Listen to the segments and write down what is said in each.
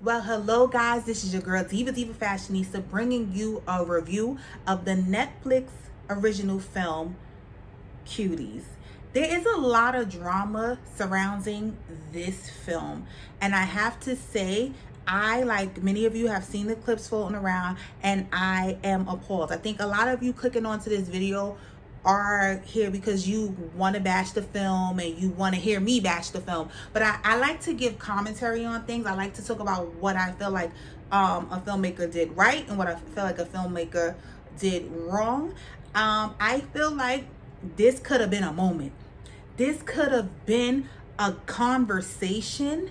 Well, hello guys, this is your girl Diva Fashionista bringing you a review of the Netflix original film Cuties. There is a lot of drama surrounding this film, and I have to say, I, like many of you, have seen the clips floating around and I am appalled. I think a lot of you clicking onto this video are here because you want to bash the film and you want to hear me bash the film, but I like to give commentary on things. I like to talk about what I feel like a filmmaker did right and what I feel like a filmmaker did wrong. I feel like this could have been a moment. This could have been a conversation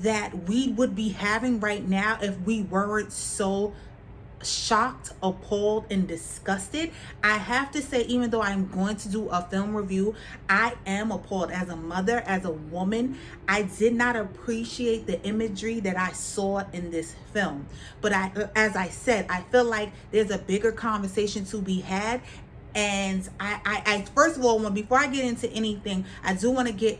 that we would be having right now if we weren't so shocked, appalled, and disgusted. I have to say, even though I'm going to do a film review, I am appalled. As a mother, as a woman, I did not appreciate the imagery that I saw in this film. But as I said, I feel like there's a bigger conversation to be had. And I first of all, before I get into anything, I do want to get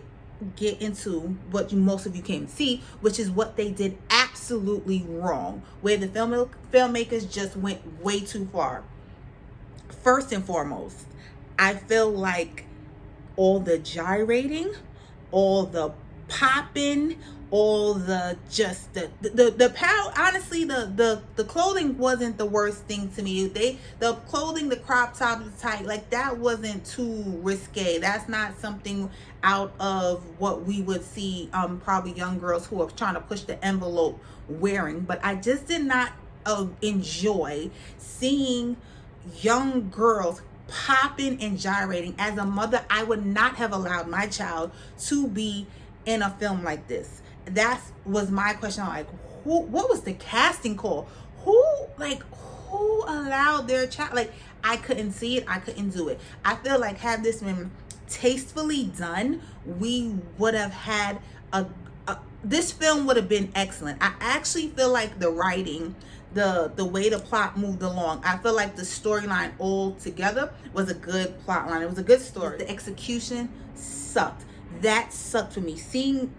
into what most of you came to see, which is what they did absolutely wrong, where the filmmakers just went way too far. First and foremost, I feel like all the gyrating, all the popping, all the just the power, honestly, the clothing wasn't the worst thing to me. The clothing, the crop top, the tight, like that wasn't too risque. That's not something out of what we would see probably young girls who are trying to push the envelope wearing. But I just did not enjoy seeing young girls popping and gyrating. As a mother, I would not have allowed my child to be in a film like this. That was my question. Like, what was the casting call? Who allowed their child? Like, I couldn't see it. I couldn't do it. I feel like had this been tastefully done, we would have had this film would have been excellent. I actually feel like the writing, the way the plot moved along, I feel like the storyline all together was a good plot line. It was a good story. The execution sucked. That sucked for me.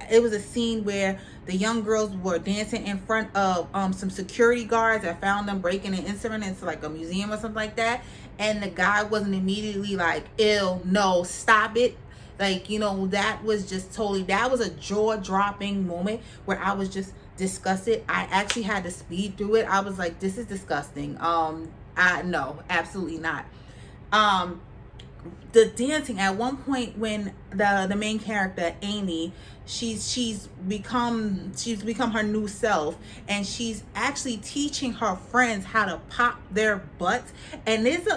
It was a scene where the young girls were dancing in front of some security guards that found them breaking and entering into like a museum or something like that, and the guy wasn't immediately like, ew, no, stop it. Like, you know, that was just totally, that was a jaw-dropping moment where I was just disgusted. I actually had to speed through it. I was like, this is disgusting. No, absolutely not. The dancing at one point, when the main character Amy, she's become her new self, and she's actually teaching her friends how to pop their butts. And there's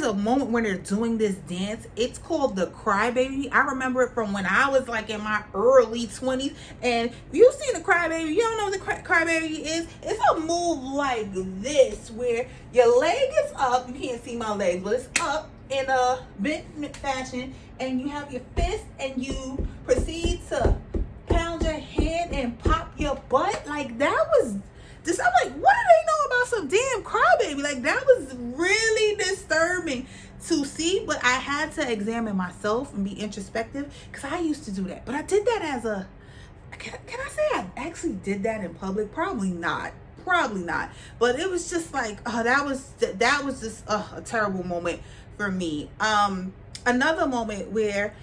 a moment when they're doing this dance. It's called the Crybaby. I remember it from when I was like in my early 20s. And if you've seen the Crybaby, you don't know what the Crybaby is. It's a move like this, where your leg is up. You can't see my legs, but it's up in a bent fashion, and you have your fist and you proceed to pound your hand and pop your butt. Like, that was just, I'm like, what do they know about some damn Crybaby? Like, that was really disturbing to see. But I had to examine myself and be introspective, because I used to do that. But I did that as a, can I say I actually did that in public? Probably not. But it was just like, that was just a terrible moment for me. Another moment where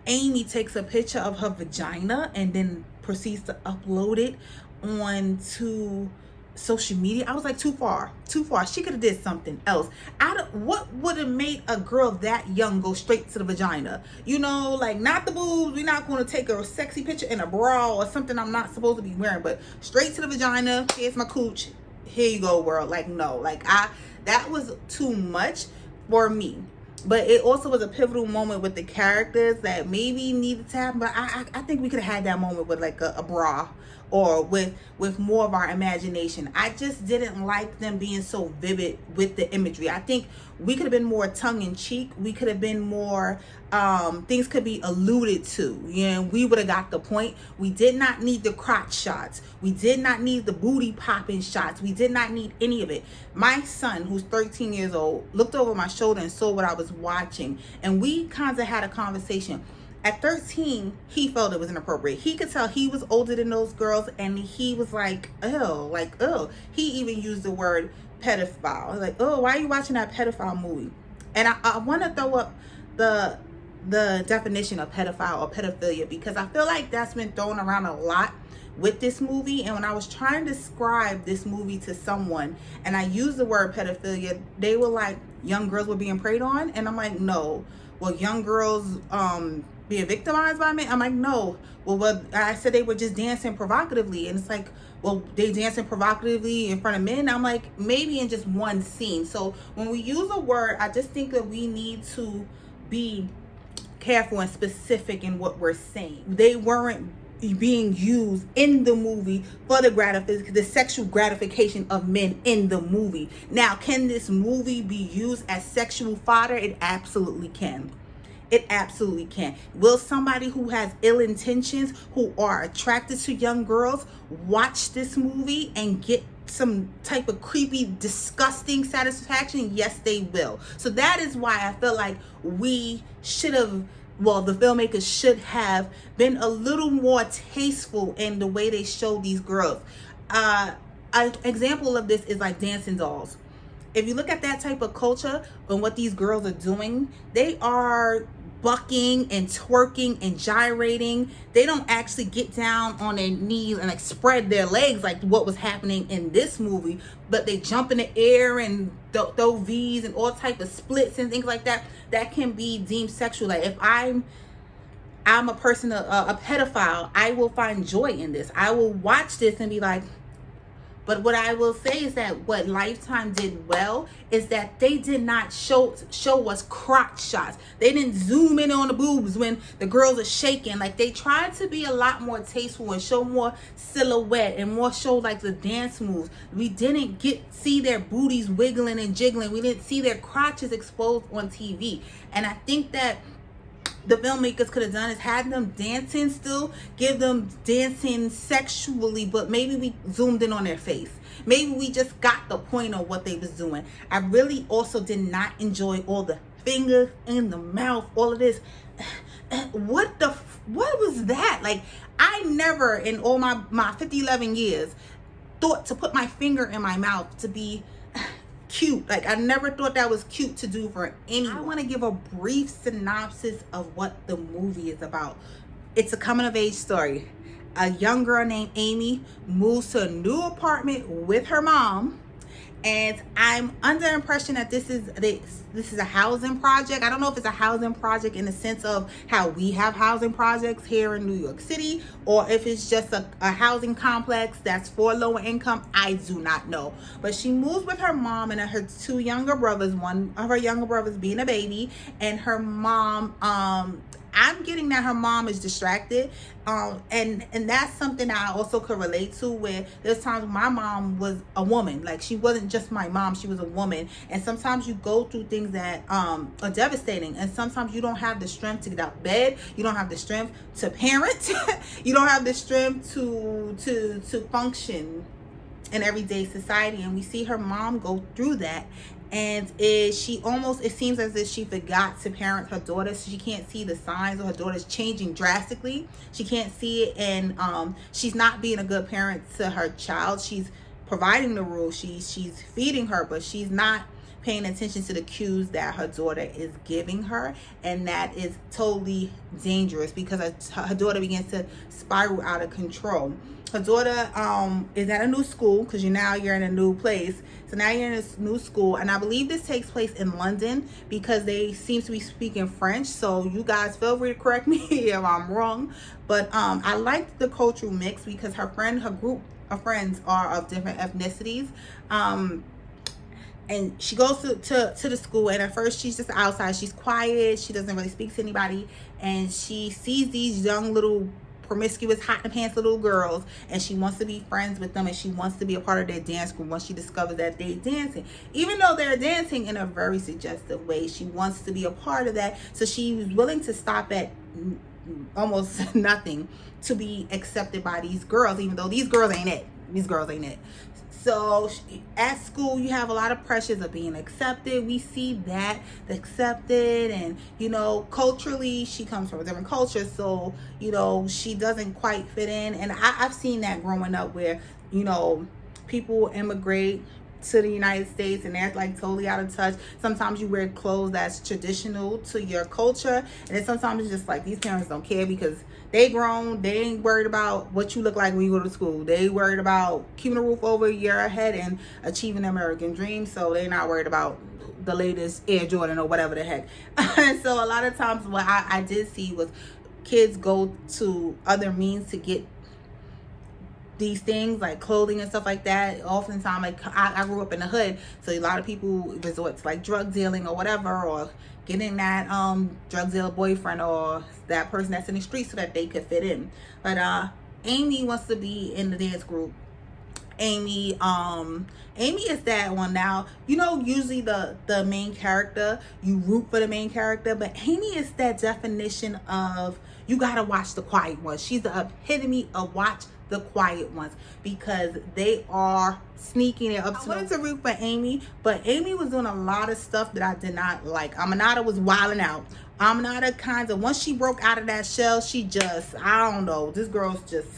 Amy takes a picture of her vagina and then proceeds to upload it onto social media. I was like, too far. She could have did something else. What would have made a girl that young go straight to the vagina? You know, like, not the boobs. We're not going to take a sexy picture in a bra or something I'm not supposed to be wearing, but straight to the vagina. Here's my cooch. Here you go, world. Like, no, like, that was too much for me. But it also was a pivotal moment with the characters that maybe needed to happen. But I think we could have had that moment with like a bra, or with more of our imagination. I just didn't like them being so vivid with the imagery. I think we could have been more tongue-in-cheek. We could have been more, things could be alluded to. You know, we would have got the point. We did not need the crotch shots. We did not need the booty popping shots. We did not need any of it. My son, who's 13 years old, looked over my shoulder and saw what I was watching. And we kind of had a conversation. At 13, he felt it was inappropriate. He could tell he was older than those girls, and he was like, oh, like, oh. He even used the word pedophile. Like, oh, why are you watching that pedophile movie? And I want to throw up the definition of pedophile or pedophilia, because I feel like that's been thrown around a lot with this movie. And when I was trying to describe this movie to someone and I used the word pedophilia, they were like, young girls were being preyed on. And I'm like, no. Well, young girls being victimized by men? I'm like, no. Well, I said they were just dancing provocatively. And it's like, well, they dancing provocatively in front of men. I'm like, maybe in just one scene. So when we use a word, I just think that we need to be careful and specific in what we're saying. They weren't being used in the movie for the sexual gratification of men in the movie. Now, can this movie be used as sexual fodder? It absolutely can. It absolutely can. Will somebody who has ill intentions, who are attracted to young girls, watch this movie and get some type of creepy, disgusting satisfaction? Yes, they will. So that is why I feel like we should have, well, the filmmakers should have been a little more tasteful in the way they show these girls. An example of this is like dancing dolls. If you look at that type of culture and what these girls are doing, they are bucking and twerking and gyrating. They don't actually get down on their knees and like spread their legs like what was happening in this movie, but they jump in the air and throw V's and all type of splits and things like that. That can be deemed sexual. Like if I'm a person, a pedophile, I will find joy in this. I will watch this and be like, but what I will say is that what Lifetime did well is that they did not show us crotch shots. They didn't zoom in on the boobs when the girls are shaking. Like they tried to be a lot more tasteful and show more silhouette and more show like the dance moves. We didn't see their booties wiggling and jiggling. We didn't see their crotches exposed on TV. And I think that the filmmakers could have done is had them dancing still, give them dancing sexually, but maybe we zoomed in on their face. Maybe we just got the point of what they was doing. I really also did not enjoy all the fingers in the mouth, all of this. What was that? Like, I never in all my 11 years thought to put my finger in my mouth to be cute. Like I never thought that was cute to do for anyone. I want to give a brief synopsis of what the movie is about. It's a coming of age story. A young girl named Amy moves to a new apartment with her mom, and I'm under the impression that this is a housing project. I don't know if it's a housing project in the sense of how we have housing projects here in New York City, or if it's just a housing complex that's for lower income. I do not know. But she moves with her mom and her two younger brothers, one of her younger brothers being a baby, and her mom, I'm getting that her mom is distracted. And that's something that I also could relate to, where there's times my mom was a woman. Like she wasn't just my mom, she was a woman. And sometimes you go through things that are devastating. And sometimes you don't have the strength to get out of bed. You don't have the strength to parent. You don't have the strength to function in everyday society. And we see her mom go through that. And it seems as if she forgot to parent her daughter, so she can't see the signs of her daughter's changing drastically. She can't see it, and she's not being a good parent to her child. She's providing the rules, she's feeding her, but she's not paying attention to the cues that her daughter is giving her, and that is totally dangerous because her daughter begins to spiral out of control. Her daughter is at a new school, because you're in a new place. So now you're in a new school, and I believe this takes place in London because they seem to be speaking French. So you guys feel free to correct me if I'm wrong. But I liked the cultural mix because her group of friends are of different ethnicities. And she goes to the school, and at first she's just outside. She's quiet. She doesn't really speak to anybody. And she sees these young little promiscuous, hot in the pants little girls, and she wants to be friends with them, and she wants to be a part of their dance group once she discovers that they're dancing. Even though they're dancing in a very suggestive way, she wants to be a part of that. So she was willing to stop at almost nothing to be accepted by these girls, even though these girls ain't it. these girls ain't it. So at school, you have a lot of pressures of being accepted. We see that, accepted, and, you know, culturally, she comes from a different culture. So, you know, she doesn't quite fit in. And I've seen that growing up where, you know, people immigrate to the United States and they're like totally out of touch. Sometimes you wear clothes that's traditional to your culture, and then sometimes it's just like these parents don't care because they grown. They ain't worried about what you look like when you go to school. They worried about keeping a roof over your head and achieving the American dream. So they're not worried about the latest Air Jordan or whatever the heck. And so a lot of times what I did see was kids go to other means to get these things like clothing and stuff like that. Oftentimes, like I grew up in the hood, so a lot of people resort to like drug dealing or whatever, or getting that drug dealer boyfriend or that person that's in the street so that they could fit in. But Amy wants to be in the dance group. Amy is that one. Now, you know, usually the main character, you root for the main character, but Amy is that definition of you gotta watch the quiet ones. She's the epitome of watch the quiet ones because they are sneaking it up. I wanted to root for Amy, but Amy was doing a lot of stuff that I did not like. Aminata was wilding out. Aminata kind of, once she broke out of that shell, she just, I don't know, this girl's just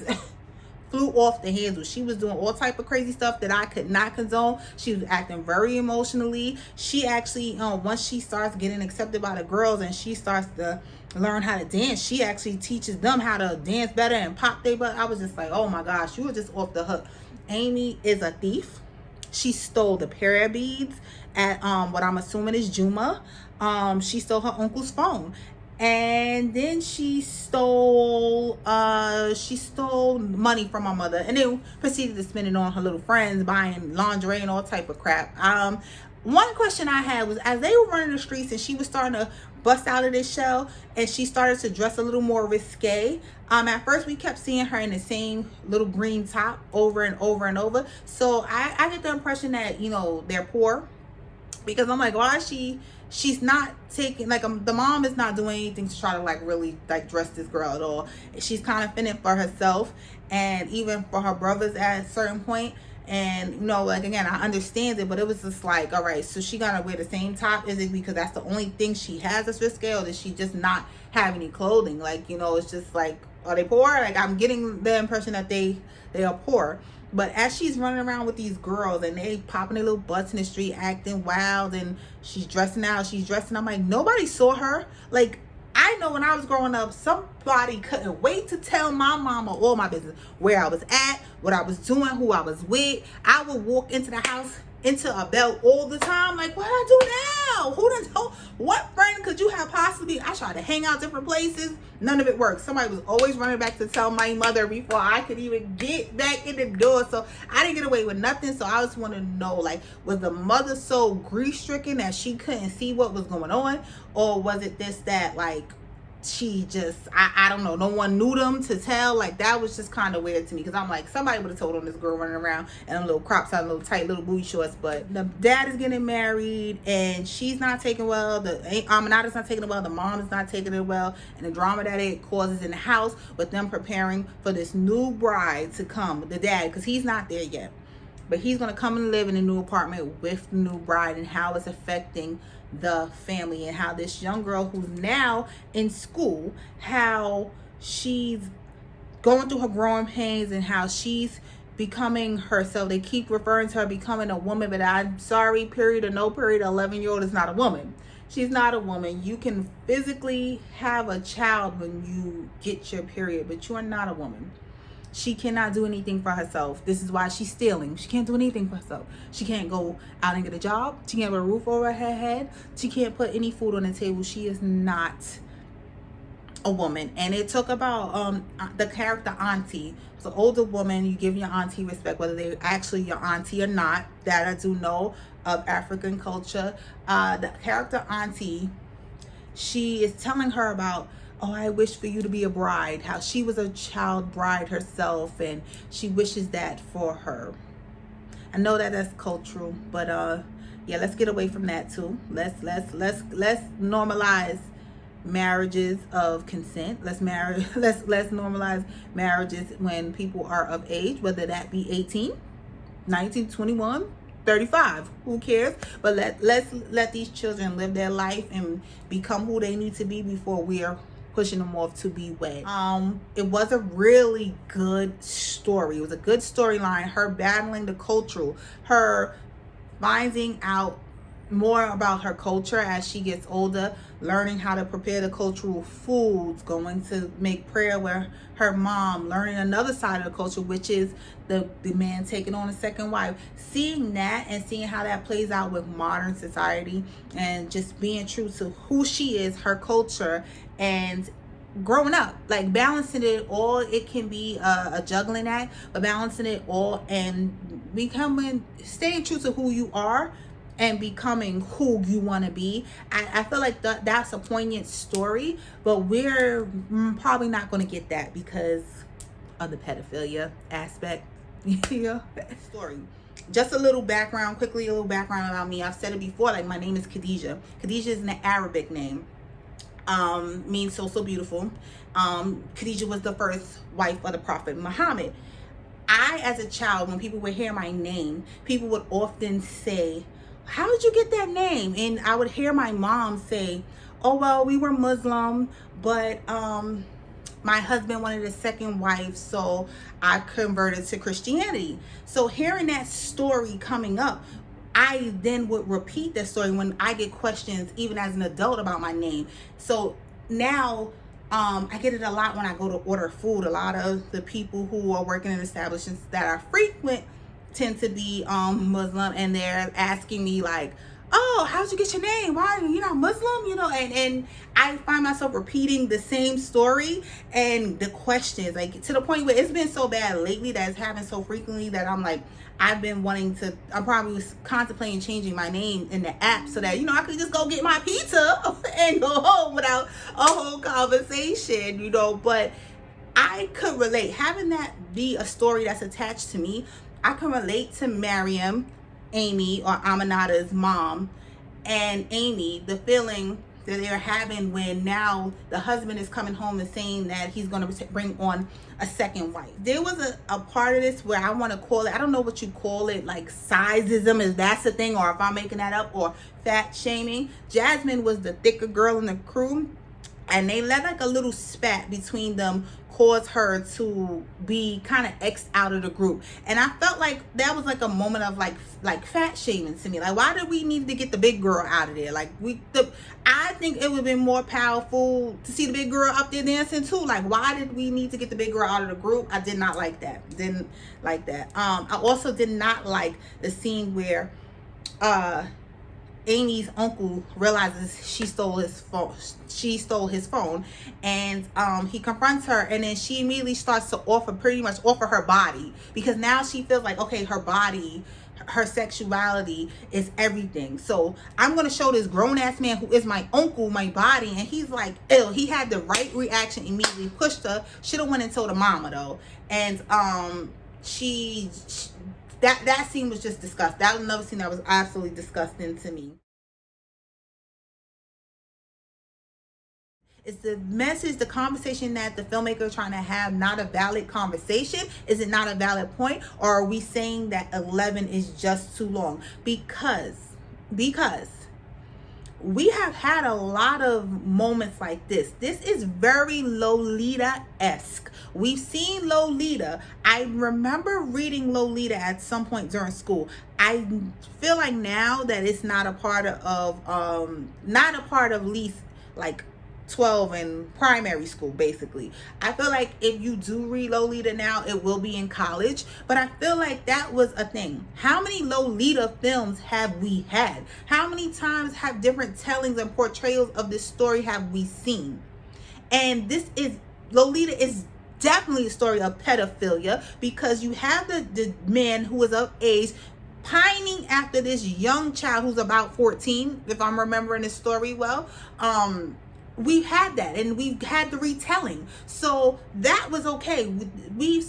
flew off the handle. She was doing all type of crazy stuff that I could not condone. She was acting very emotionally. She actually, once she starts getting accepted by the girls and she starts to learn how to dance, she actually teaches them how to dance better and pop their butt. I was just like, oh my gosh, you were just off the hook. Amy is a thief. She stole the prayer beads at what I'm assuming is Juma. She stole her uncle's phone. And then she stole money from my mother, and then proceeded to spend it on her little friends, buying lingerie and all type of crap. One question I had was, as they were running the streets and she was starting to bust out of this shell and she started to dress a little more risque, at first we kept seeing her in the same little green top over and over and over. So I get the impression that, you know, they're poor, because I'm like, why is she's not taking, like, the mom is not doing anything to try to like really like dress this girl at all. She's kind of fitting for herself and even for her brothers at a certain point. And, you know, like, again, I understand it, but it was just like, all right, so she gotta wear the same top? Is it because that's the only thing she has that's risque, or does she just not have any clothing? Like, you know, it's just like, are they poor? Like, I'm getting the impression that they are poor. But as she's running around with these girls and they popping their little butts in the street, acting wild, and she's dressing out, I'm like, nobody saw her. Like, I know when I was growing up, somebody couldn't wait to tell my mama all my business, where I was at, what I was doing, who I was with. I would walk into the house, into a belt all the time, like, what I do now? Who done told? What friend could you have possibly? I tried to hang out different places. None of it worked. Somebody was always running back to tell my mother before I could even get back in the door. So I didn't get away with nothing. So I just want to know, like, was the mother so grief-stricken that she couldn't see what was going on? Or was it this, that, like, she just, I don't know, no one knew them to tell? Like, that was just kind of weird to me, because I'm like, somebody would have told on this girl running around in them little crop tops, little tight little booty shorts. But the dad is getting married and she's not taking well, the Aminata's not taking it well, the mom is not taking it well, and the drama that it causes in the house with them preparing for this new bride to come, the dad, because he's not there yet, but he's going to come and live in a new apartment with the new bride, and how it's affecting the family, and how this young girl who's now in school, how she's going through her growing pains and how she's becoming herself. They keep referring to her becoming a woman, but I'm sorry, period or no period, 11-year-old is not a woman. She's not a woman. You can physically have a child when you get your period, but you are not a woman. She cannot do anything for herself. This is why she's stealing. She can't do anything for herself. She can't go out and get a job. She can't put a roof over her head. She can't put any food on the table. She is not a woman. And it took about the character auntie. It's an older woman. You give your auntie respect, whether they're actually your auntie or not. That I do know of African culture. The character auntie, she is telling her about, oh, I wish for you to be a bride, how she was a child bride herself, and she wishes that for her. I know that that's cultural, but yeah, let's get away from that too. Let's normalize marriages of consent. Let's normalize marriages when people are of age, whether that be 18, 19, 21, 35. Who cares? But let's let these children live their life and become who they need to be before we are pushing them off to be wed. It was a really good story. It was a good storyline. Her battling the cultural, her finding out more about her culture as she gets older, learning how to prepare the cultural foods, going to make prayer with her mom, learning another side of the culture, which is the man taking on a second wife. Seeing that and seeing how that plays out with modern society, and just being true to who she is, her culture, and growing up, like balancing it all. It can be a juggling act, but balancing it all and staying true to who you are and becoming who you want to be. I feel like that's a poignant story, but we're probably not going to get that because of the pedophilia aspect. Yeah. Story. Just a little background about me. I've said it before, like my name is Khadijah. Khadijah is an Arabic name. Means so beautiful. Khadijah was the first wife of the Prophet Muhammad. I, as a child, when people would hear my name, people would often say, how did you get that name? And I would hear my mom say, oh, well, we were Muslim, but my husband wanted a second wife, so I converted to Christianity. So hearing that story coming up, I then would repeat that story when I get questions, even as an adult, about my name. So now I get it a lot when I go to order food. A lot of the people who are working in establishments that are frequent tend to be Muslim, and they're asking me like, oh, how'd you get your name? Why are you not Muslim? You know, and I find myself repeating the same story and the questions, like to the point where it's been so bad lately that it's happened so frequently that I'm like, I'm probably was contemplating changing my name in the app so that, you know, I could just go get my pizza and go home without a whole conversation, you know. But I could relate, having that be a story that's attached to me. I can relate to Mariam, Amy, or Aminata's mom, and Amy, the feeling that they're having when now the husband is coming home and saying that he's going to bring on a second wife. There was a part of this where I want to call it, I don't know what you call it, like sizeism, if that's the thing, or if I'm making that up, or fat shaming. Jasmine was the thicker girl in the crew, and they let like a little spat between them cause her to be kind of X'd out of the group. And I felt like that was like a moment of like fat shaming to me. Like, why did we need to get the big girl out of there? Like, I think it would have been more powerful to see the big girl up there dancing too. Like, why did we need to get the big girl out of the group? I did not like that. Didn't like that. I also did not like the scene where Amy's uncle realizes she stole his phone, and he confronts her, and then she immediately starts to offer her body, because now she feels like, okay, her body, her sexuality is everything. So I'm going to show this grown-ass man who is my uncle my body. And he's like, ew. He had the right reaction, immediately pushed her. Should have went and told her mama though. And that scene was just disgusting. That was another scene that was absolutely disgusting to me. Is the message, the conversation that the filmmaker is trying to have, not a valid conversation? Is it not a valid point? Or are we saying that 11 is just too long? Because we have had a lot of moments like this. This is very Lolita-esque. We've seen Lolita. I remember reading Lolita at some point during school. I feel like now that it's not a part of least like 12 in primary school, basically. I feel like if you do read Lolita now, it will be in college, but I feel like that was a thing. How many Lolita films have we had? How many times have different tellings and portrayals of this story have we seen? And Lolita is definitely a story of pedophilia, because you have the man who is of age pining after this young child who's about 14, if I'm remembering the story well. We've had that, and we've had the retelling, so that was okay. We've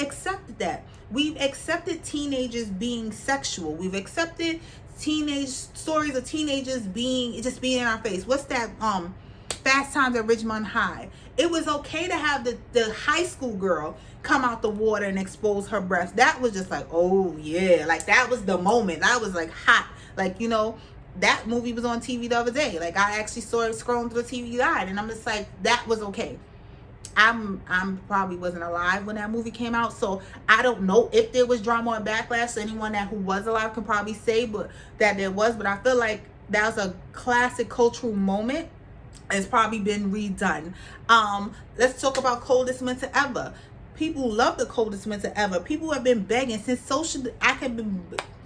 accepted that. We've accepted teenagers being sexual. We've accepted teenage stories of teenagers being in our face. What's that Fast Times at Ridgemont High. It was okay to have the high school girl come out the water and expose her breast. That was just like, oh yeah, like that was the moment. I was like hot. Like, you know, that movie was on TV the other day. Like, I actually saw it scrolling through the TV guide, and I'm just like, that was okay. I'm probably wasn't alive when that movie came out, so I don't know if there was drama or backlash. So anyone who was alive can probably say that there was, but I feel like that was a classic cultural moment. It's probably been redone. Let's talk about Coldest Winter Ever. People love the Coldest Winter Ever. People have been begging since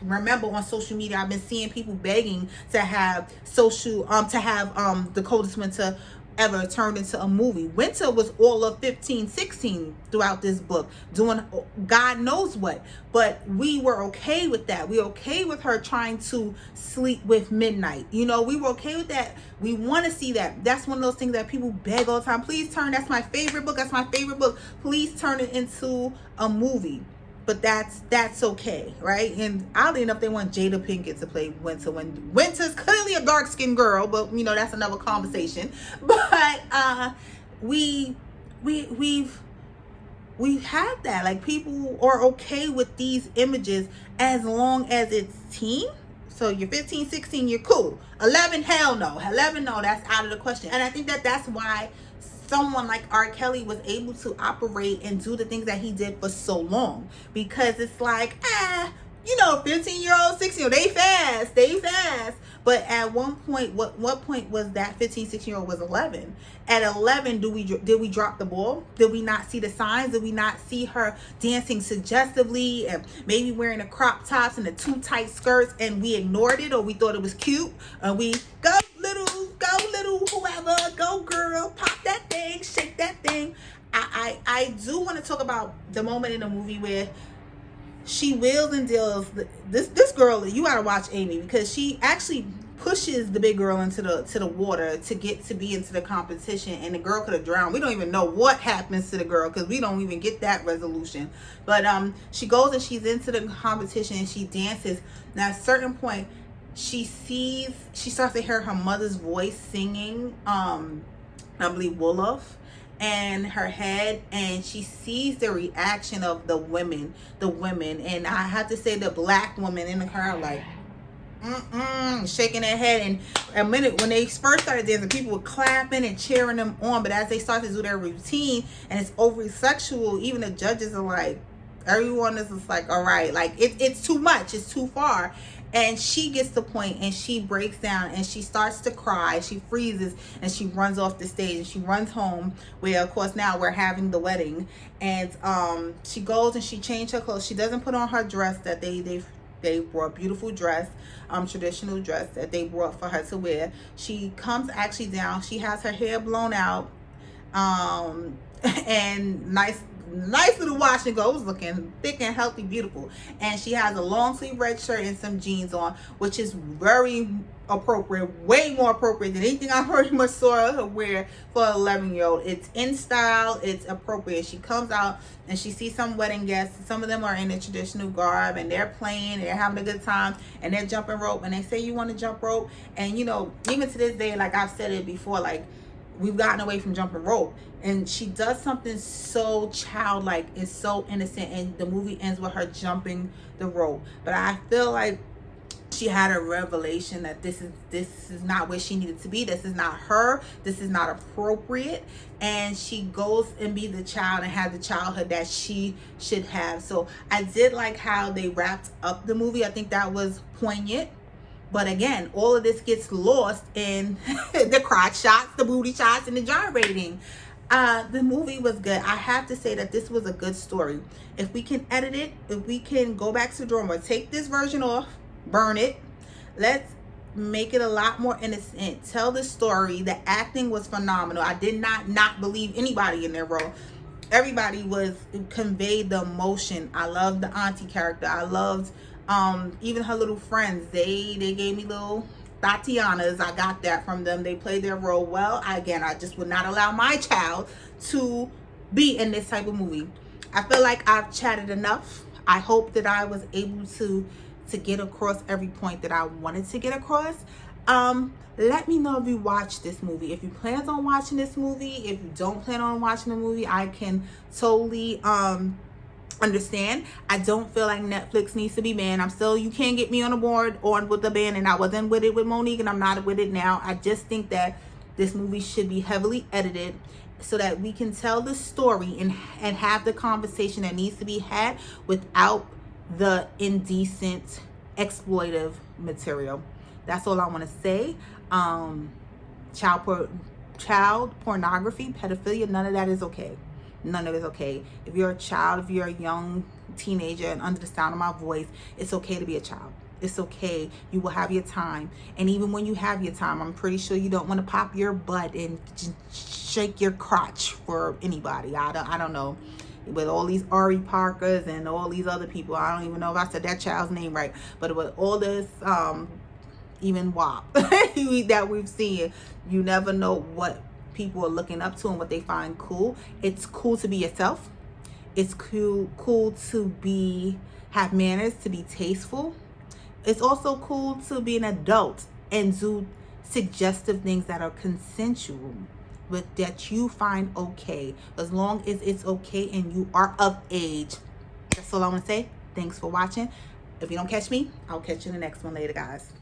remember on social media, I've been seeing people begging to have the Coldest Winter Ever turned into a movie. Winter was all of 15, 16 throughout this book, doing God knows what. But we were okay with that. We were okay with her trying to sleep with Midnight. You know, we were okay with that. We want to see that. That's one of those things that people beg all the time. Please that's my favorite book. That's my favorite book. Please turn it into a movie. But that's okay, right? And oddly enough, they want Jada Pinkett to play Winter when Winter's clearly a dark-skinned girl, but you know, that's another conversation. But we've had that. Like, people are okay with these images as long as it's teen. So you're 15, 16, you're cool. 11, hell no. 11, no, that's out of the question. And I think that's why someone like R. Kelly was able to operate and do the things that he did for so long, because it's like, you know, 15-year-old, 16-year-old, they fast. But at one point, what point was that 15, 16-year-old was 11? At 11, did we drop the ball? Did we not see the signs? Did we not see her dancing suggestively and maybe wearing the crop tops and the too tight skirts, and we ignored it, or we thought it was cute, and we go little whoever, go girl, pop that thing, shake that thing. I do want to talk about the moment in the movie where she wheels and deals. This girl, you gotta watch Amy, because she actually pushes the big girl into the water to get to be into the competition, and the girl could have drowned. We don't even know what happens to the girl, because we don't even get that resolution. But she goes and she's into the competition and she dances. Now at a certain point, she starts to hear her mother's voice singing, I believe Wolof, and her head, and she sees the reaction of the women, and I have to say the black women in the crowd, like, shaking their head. And a minute when they first started dancing, people were clapping and cheering them on, but as they start to do their routine and it's overly sexual, even the judges are like, everyone is just like, all right, like it's too much, it's too far. And she gets the point and she breaks down and she starts to cry. She freezes and she runs off the stage and she runs home, where of course now we're having the wedding. And she goes and she changed her clothes. She doesn't put on her dress that they brought, beautiful dress, traditional dress that they brought for her to wear. She comes actually down. She has her hair blown out, and nice little wash and go. It was looking thick and healthy, beautiful. And she has a long sleeve red shirt and some jeans on, which is very appropriate, way more appropriate than anything I pretty much saw her wear for an 11-year-old. It's in style, it's appropriate. She comes out and she sees some wedding guests. Some of them are in the traditional garb and they're playing, they're having a good time, and they're jumping rope, and they say, you want to jump rope? And you know, even to this day, like I've said it before, like, we've gotten away from jumping rope, and she does something so childlike, it's so innocent, and the movie ends with her jumping the rope. But I feel like she had a revelation that this is not where she needed to be. This is not her. This is not appropriate. And she goes and be the child and have the childhood that she should have. So I did like how they wrapped up the movie. I think that was poignant. But again, all of this gets lost in the crotch shots, the booty shots, and the gyrating. The movie was good. I have to say that this was a good story. If we can edit it, if we can go back to the drawing board, take this version off, burn it, let's make it a lot more innocent. Tell the story. The acting was phenomenal. I did not believe anybody in their role. Everybody conveyed the emotion. I loved the auntie character. I loved even her little friends. They gave me little Tatianas. I got that from them. They played their role well. I just would not allow my child to be in this type of movie. I feel like I've chatted enough. I hope that I was able to get across every point that I wanted to get across. Let me know if you watch this movie. If you plan on watching this movie, if you don't plan on watching the movie, I can totally understand. I don't feel like Netflix needs to be banned. You can't get me on the board on with the ban, and I wasn't with it with Monique, and I'm not with it now. I just think that this movie should be heavily edited so that we can tell the story and have the conversation that needs to be had without the indecent, exploitive material. That's all I want to say. Child pornography, pedophilia, none of that is okay. None of it is okay. If you're a child, if you're a young teenager and under the sound of my voice, it's okay to be a child. It's okay. You will have your time. And even when you have your time, I'm pretty sure you don't want to pop your butt and shake your crotch for anybody. I don't know. With all these Ari Parkers and all these other people, I don't even know if I said that child's name right. But with all this, even WAP that we've seen, you never know what people are looking up to and what they find cool. It's cool to be yourself. It's cool to have manners, to be tasteful. It's also cool to be an adult and do suggestive things that are consensual, but that you find okay, as long as it's okay and you are of age. That's all I want to say. Thanks for watching. If you don't catch me, I'll catch you in the next one later, guys.